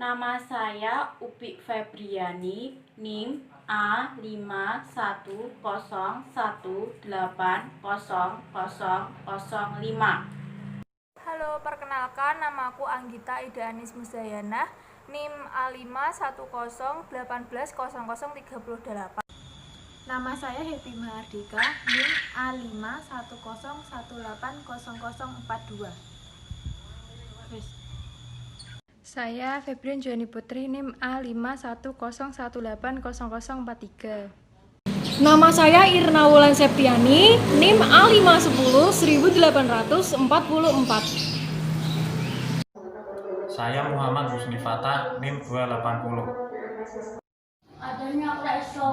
Nama saya Upik Febriani, NIM A51018005. Halo, perkenalkan namaku Anggita Ida Anis Musdayanah, NIM A5101818038. Nama saya Happy Mahardika, NIM A5101180042. Saya Febrian Joni Putri, NIM A5101800043. Nama saya Irna Wulan Septiani, NIM A5101844. Saya Muhammad Husni Fatah, NIM 280. Adanya preso.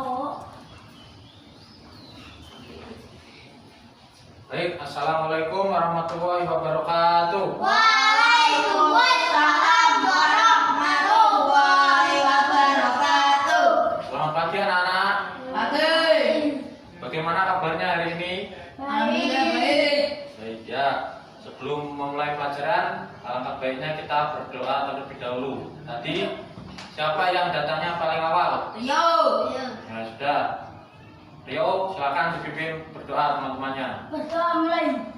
Baik, assalamualaikum warahmatullahi wabarakatuh. Waalaikumsalam warahmatullahi wabarakatuh. Selamat pagi anak-anak. Pagi. Bagaimana kabarnya hari ini? Baik. Baik ya. Sebelum memulai pelajaran, alangkah baiknya kita berdoa terlebih dahulu. Tadi siapa yang datangnya paling awal? Rio. Ya sudah. Rio, silakan dipimpin berdoa teman-temannya. Berdoa mulai.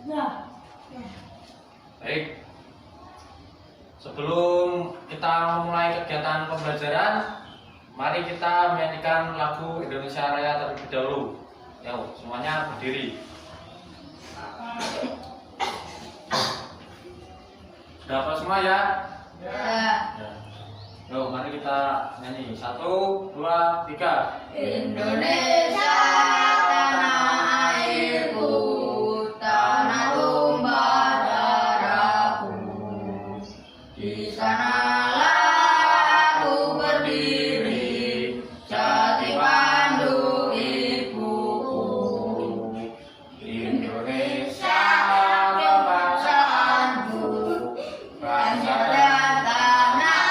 Ya. Baik. Sebelum kita memulai kegiatan pembelajaran, mari kita menyanyikan lagu Indonesia Raya terlebih dahulu. Yuk, semuanya berdiri. Sudah apa semua ya? Ya. Ya. Yuk, mari kita nyanyi. 1, 2, 3. Indonesia tanah airku, tanah tumpah darahku. Di sanalah aku berdiri, jati pandu ibuku. Indonesia kebangsaanku, bangsa dan tanah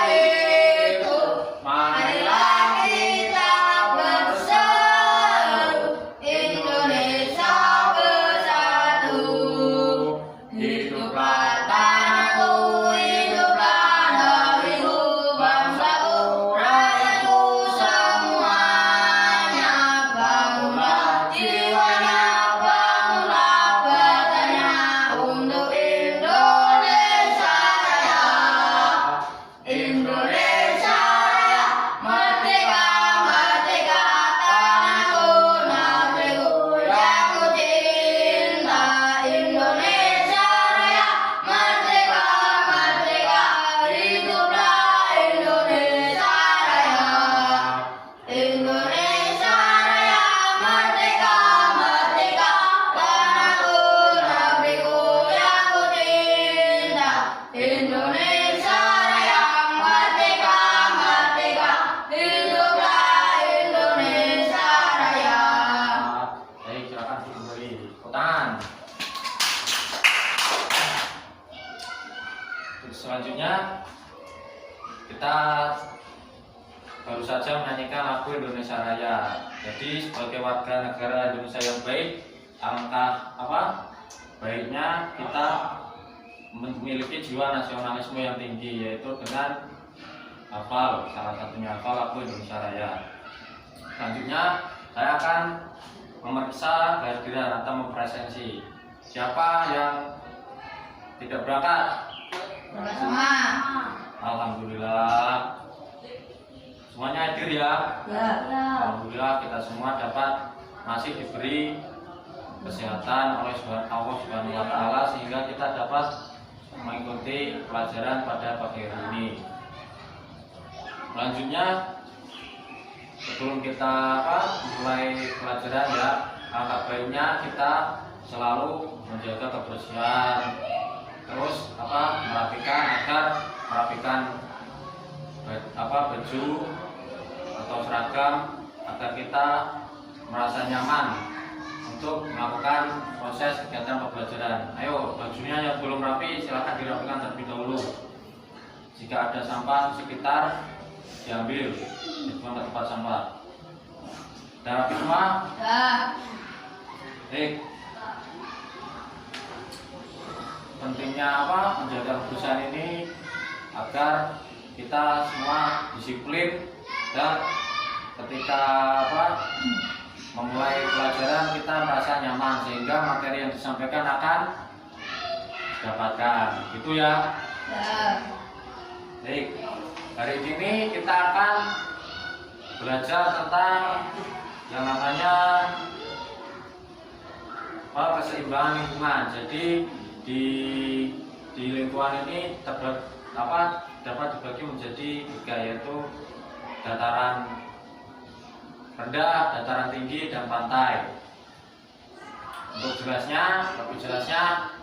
airku. Marilah kita bersatu, Indonesia bersatu. Hiduplah tanahku, hiduplah negeriku, bangsaku, rakyatku semuanya. Bangunlah jiwanya, bangunlah badannya untuk Indonesia Raya. Indonesia Raya, merdeka, merdeka, tanahku, negeriku yang ku cinta. Indonesia Raya, merdeka, merdeka, hiduplah Indonesia Raya. Indonesia Raya, merdeka, merdeka, tanahku, negeriku yang ku cinta. Indonesia Raya, merdeka, merdeka, hiduplah Indonesia Raya. Baik, silakan kembali. Tangan. Selanjutnya kita baru saja menyanyikan lagu Indonesia Raya. Jadi sebagai warga negara Indonesia yang baik, alangkah baiknya kita memiliki jiwa nasionalisme yang tinggi, yaitu dengan hafal, salah satunya hafal lagu Indonesia Raya. Selanjutnya saya akan memeriksa kehadiran atau mempresensi. Siapa yang tidak berangkat? Bersama. Alhamdulillah. Semuanya hadir ya? Ya. Alhamdulillah kita semua masih diberi kesehatan oleh Allah Subhanahu wa taala sehingga kita dapat mengikuti pelajaran pada pagi hari ini. Selanjutnya sebelum kita mulai pelajaran ya, alangkah baiknya kita selalu menjaga kebersihan, terus merapikan baju atau seragam agar kita merasa nyaman untuk melakukan proses kegiatan pembelajaran. Ayo, bajunya yang belum rapi silakan dirapikan terlebih dahulu. Jika ada sampah di sekitar diambil, dibuang ke tempat sampah. Sudah rapi semua? Ya. Baik. pentingnya menjaga kebersihan ini agar kita semua disiplin dan ketika memulai pelajaran kita merasa nyaman sehingga materi yang disampaikan akan didapatkan. Itu ya. Baik, hari ini kita akan belajar tentang yang namanya keseimbangan lingkungan. Jadi di lingkungan ini dapat dibagi menjadi 3, yaitu dataran rendah, dataran tinggi, dan pantai. Untuk lebih jelasnya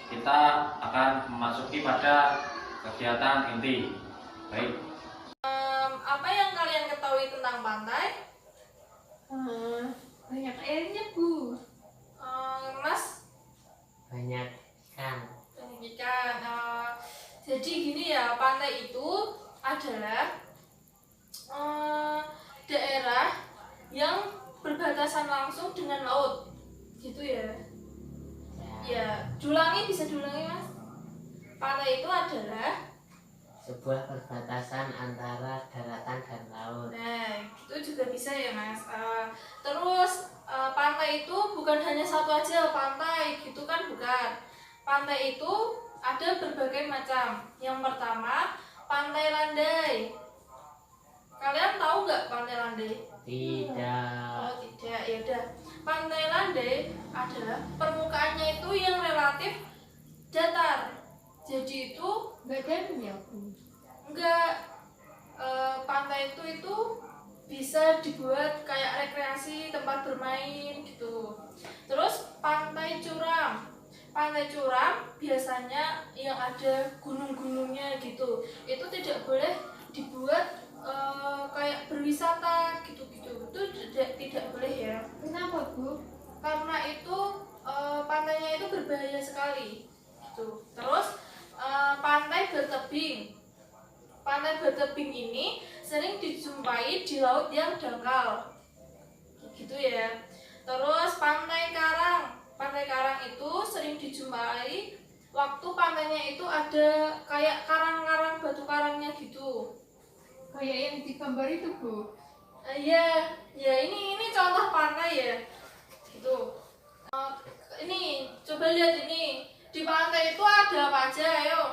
kita akan memasuki pada kegiatan inti. Baik. Apa yang kalian ketahui tentang pantai? Banyak airnya, Bu. Mas? Banyak ikan. Banyak ikan. Jadi gini ya, pantai itu adalah daerah yang berbatasan langsung dengan laut, gitu ya. Ya, bisa diulangi Mas. Pantai itu adalah Sebuah perbatasan antara daratan dan laut. Nah, itu juga bisa ya Mas. Terus pantai itu bukan hanya satu aja pantai, gitu kan bukan. Pantai itu ada berbagai macam. Yang pertama, pantai landai. Kalian tahu nggak pantai landai? Tidak. Oh tidak, ya udah. Pantai landai adalah permukaannya itu yang relatif datar. Jadi itu Nggak dalam ya, Bu? enggak, pantai itu bisa dibuat kayak rekreasi, tempat bermain gitu. Terus pantai curam. Pantai curam biasanya yang ada gunung-gunungnya gitu. Itu tidak boleh dibuat kayak berwisata gitu-gitu. Itu tidak boleh ya. Kenapa, Bu? Karena itu pantainya itu berbahaya sekali gitu. Terus pantai bertebing. Pantai bertebing ini sering dijumpai di laut yang dangkal, gitu ya. Terus pantai karang. Pantai karang itu sering dijumpai waktu pantainya itu ada kayak karang-karang, batu karangnya gitu. Kayak yang di gambar itu, Bu. Iya, ya ini contoh pantai ya. Gitu. Ini coba lihat ini. Di pantai itu ada apa aja, ayo?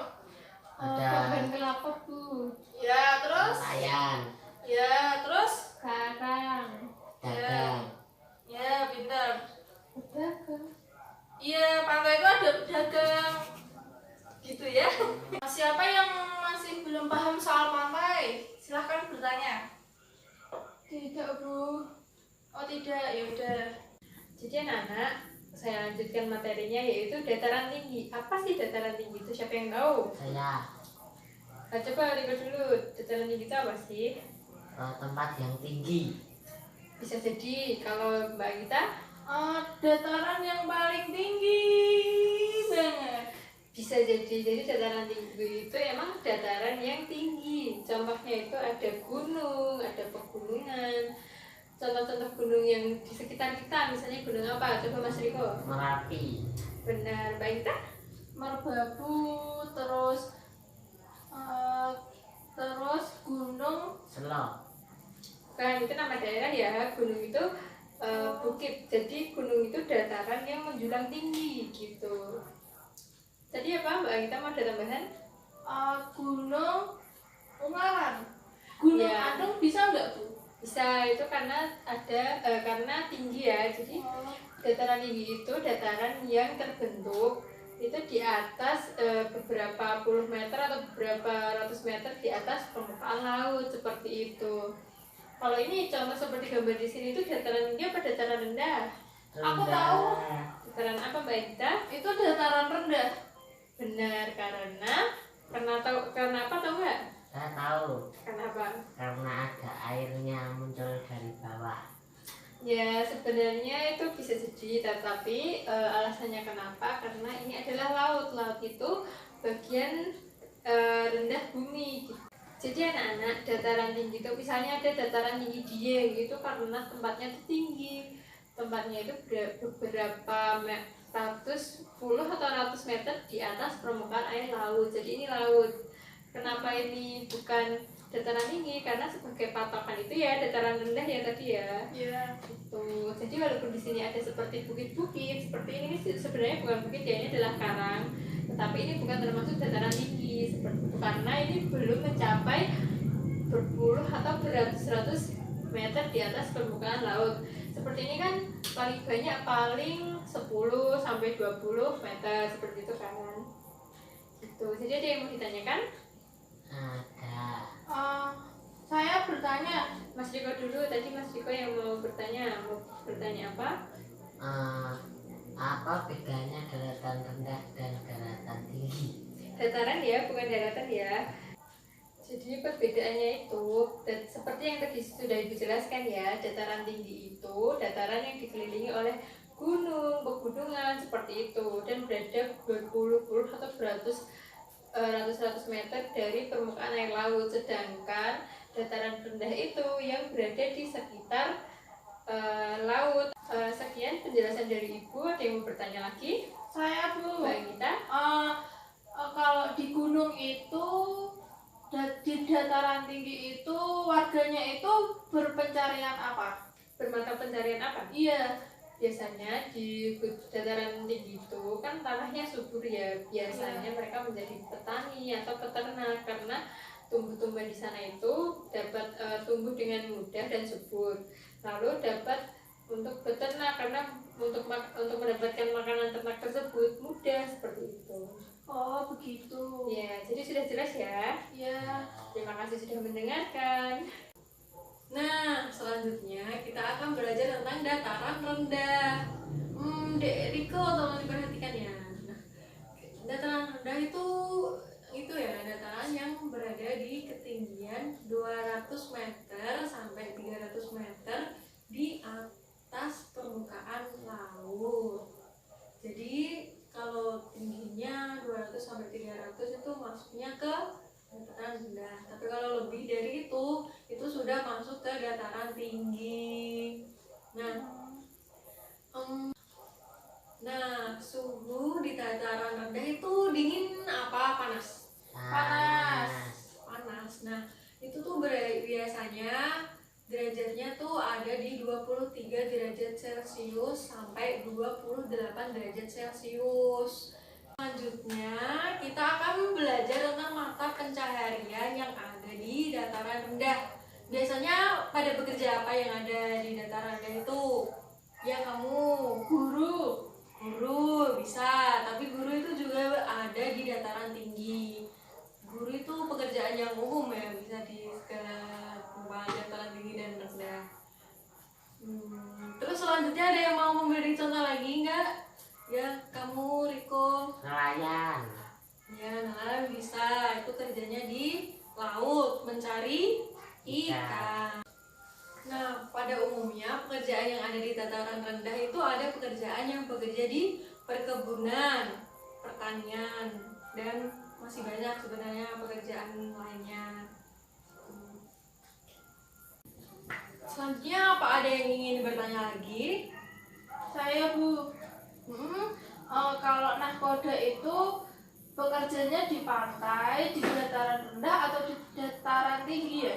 Ada Pohon kelapa, Bu. Ya, terus? nelayan, Ya, terus? Karang. dagang. Ya, pintar. Pedagang. Iya, pantai itu ada pedagang. Gitu ya. Siapa yang masih belum paham soal pantai? Silahkan bertanya. Tidak, Bu. Oh, tidak. Ya udah. Jadi anak-anak, saya lanjutkan materinya yaitu dataran tinggi. Apa sih dataran tinggi itu? Siapa yang tahu? Saya Coba Riko dulu, dataran tinggi itu apa sih? tempat yang tinggi. Bisa jadi kalau Mbak Gita Dataran yang paling tinggi banget. bisa jadi dataran tinggi itu emang dataran yang tinggi. Contohnya itu ada gunung, ada pegunungan. Contoh-contoh gunung yang di sekitar kita, misalnya gunung apa? Coba Mas Riko. Merapi. Benar, Mbak Gita? Merbabu, terus gunung. Selo. Kan itu nama daerah ya. Gunung itu bukit. Jadi gunung itu dataran yang menjulang tinggi gitu. Tadi apa Mbak Gita mau ada tambahan? Gunung Ungaran. Gunung Ya. Agung bisa nggak, Bu? Bisa, itu karena karena tinggi ya. Jadi dataran tinggi itu dataran yang terbentuk itu di atas beberapa puluh meter atau beberapa ratus meter di atas permukaan laut, seperti itu. Kalau ini contoh seperti gambar di sini itu dataran tinggi apa dataran rendah? Aku tahu. Dataran apa Mbak Gita? Itu dataran rendah. Benar, karena apa tahu nggak? Saya tahu. Kenapa? Karena ada airnya muncul dari bawah. Ya sebenarnya itu bisa jadi, tetapi alasannya kenapa? Karena ini adalah laut. Laut itu bagian rendah bumi. Jadi anak-anak, dataran tinggi itu misalnya ada dataran tinggi Dieng itu karena tempatnya itu tinggi. Tempatnya itu beberapa 110 atau 100 meter di atas permukaan air laut. Jadi ini laut. Kenapa ini bukan dataran tinggi? Karena sebagai patokan itu ya dataran rendah ya tadi ya. Iya. Gitu. Jadi walaupun di sini ada seperti bukit-bukit seperti ini sebenarnya bukan bukit ya, ini adalah karang. Tetapi ini bukan termasuk dataran tinggi seperti itu karena ini belum mencapai berpuluh atau beratus-ratus meter di atas permukaan laut. Seperti ini kan paling banyak paling 10 sampai 20 meter seperti itu kan. Gitu. Jadi ada yang mau ditanyakan? Ada. Saya bertanya, Mas Riko dulu, tadi Mas Riko yang mau bertanya apa? Apa bedanya daratan rendah dan daratan tinggi? Dataran ya, bukan daratan ya. Jadi perbedaannya itu, dan seperti yang tadi sudah Ibu jelaskan ya, dataran tinggi itu dataran yang dikelilingi oleh gunung, pegunungan seperti itu dan berada berpuluh-puluh atau ratus-ratus meter dari permukaan air laut. Sedangkan dataran rendah itu yang berada di sekitar laut. Sekian penjelasan dari Ibu. Ada yang mau bertanya lagi? saya Bu, Mbak Gita? kalau di gunung itu di dataran tinggi itu warganya itu berpencarian apa? Bermata pencarian apa? Iya. Biasanya di dataran tinggi itu kan tanahnya subur ya. Biasanya mereka menjadi petani atau peternak karena tumbuh-tumbuhan di sana itu dapat tumbuh dengan mudah dan subur. Lalu dapat untuk beternak karena untuk mendapatkan makanan ternak tersebut mudah seperti itu. Oh begitu. Ya, jadi sudah jelas ya. Ya. Terima kasih sudah mendengarkan. Nah, selanjutnya kita akan belajar tentang dataran rendah. Dek Riko tolong diperhatikan ya. Nah, dataran rendah itu ya dataran yang berada di ketinggian 200 meter sampai 300 meter di atas permukaan laut. Jadi kalau tingginya 200 sampai 300 itu masuknya ke dataran rendah. Tapi kalau lebih dari itu sudah masuk ke dataran tinggi. Nah, suhu di dataran rendah itu dingin apa panas? Panas. Nah, itu tuh biasanya derajatnya tuh ada di 23 derajat Celcius sampai 28 derajat Celcius. Selanjutnya kita akan belajar tentang mata pencaharian yang ada di dataran rendah. Biasanya pada bekerja apa yang ada di dataran rendah itu? Ya kamu guru bisa, tapi guru itu juga ada di dataran tinggi. Guru itu pekerjaan yang umum ya, bisa di segala tempat dataran tinggi dan rendah. Terus selanjutnya ada yang mau memberi contoh lagi enggak? Ya, kamu Riko. Nelayan. Ya, nelayan bisa. Itu kerjanya di laut, mencari ikan. Nah, pada umumnya pekerjaan yang ada di dataran rendah itu ada pekerjaan yang bekerja di perkebunan, pertanian, dan masih banyak sebenarnya pekerjaan lainnya. Selanjutnya apa ada yang ingin bertanya lagi? Saya Bu. Kalau nahkoda itu bekerjanya di pantai, di dataran rendah atau di dataran tinggi ya?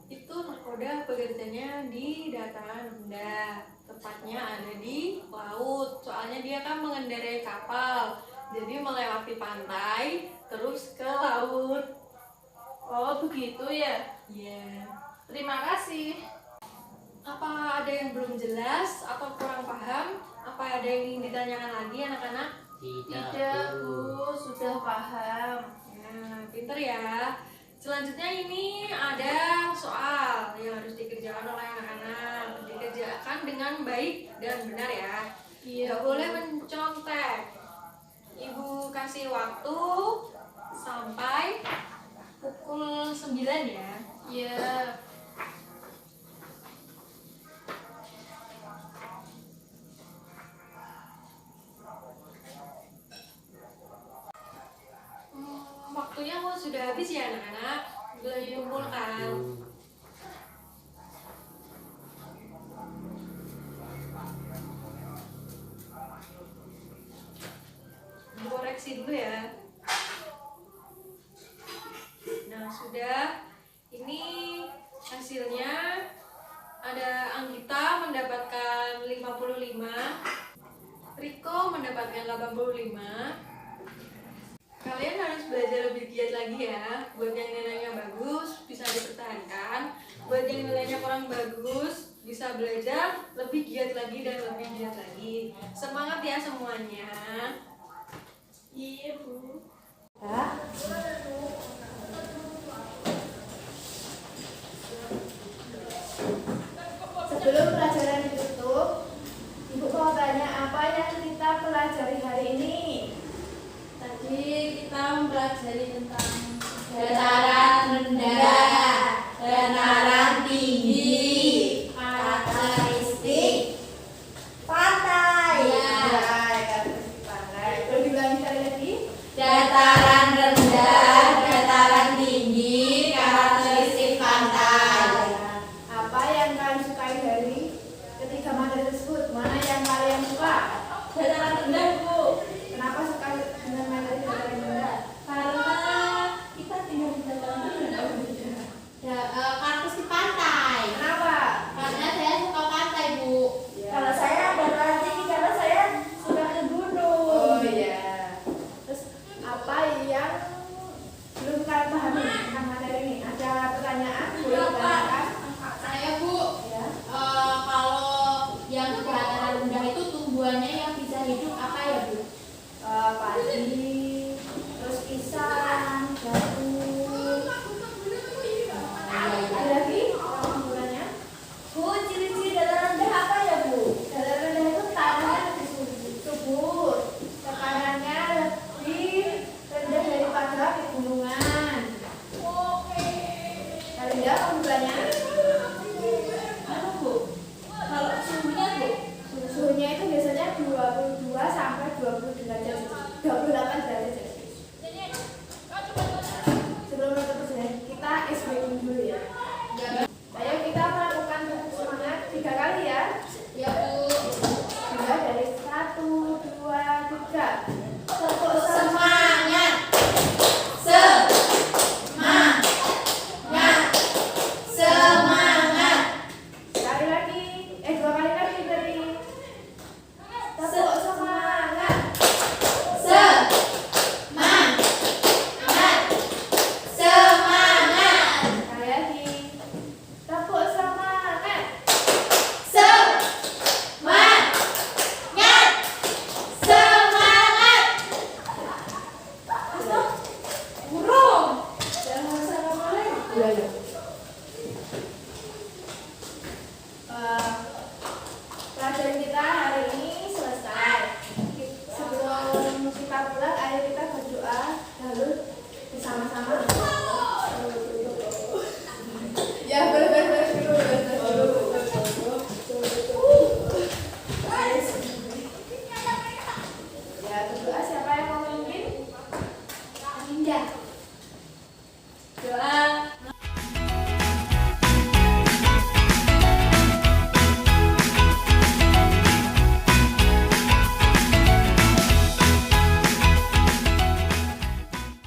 Itu nahkoda bekerjanya di dataran rendah, tepatnya ada di laut. Soalnya dia kan mengendarai kapal, jadi melewati pantai terus ke laut. Oh begitu ya. Iya. Terima kasih. Apa ada yang belum jelas atau kurang paham? Apa ada yang ingin ditanyakan lagi anak-anak? Tidak Bu, sudah paham. Nah, pinter ya. Selanjutnya ini ada soal yang harus dikerjakan oleh anak-anak. Dikerjakan dengan baik dan benar ya. Nggak boleh mencontek. Ibu kasih waktu sampai pukul 9 ya. Iya. Waktunya sudah habis ya anak-anak. Boleh dikumpulkan. dulu ya. Nah, sudah. Ini hasilnya. Ada Anggita mendapatkan 55, Riko mendapatkan 85. Kalian harus belajar lebih giat lagi ya. Buat yang nilainya bagus bisa dipertahankan. Buat yang nilainya kurang bagus bisa belajar lebih giat lagi dan lebih giat lagi. Semangat ya semuanya. Iya, Bu. Sebelum pelajaran ditutup, Ibu mau tanya apa yang kita pelajari hari ini? Tadi kita mempelajari tentang sejarah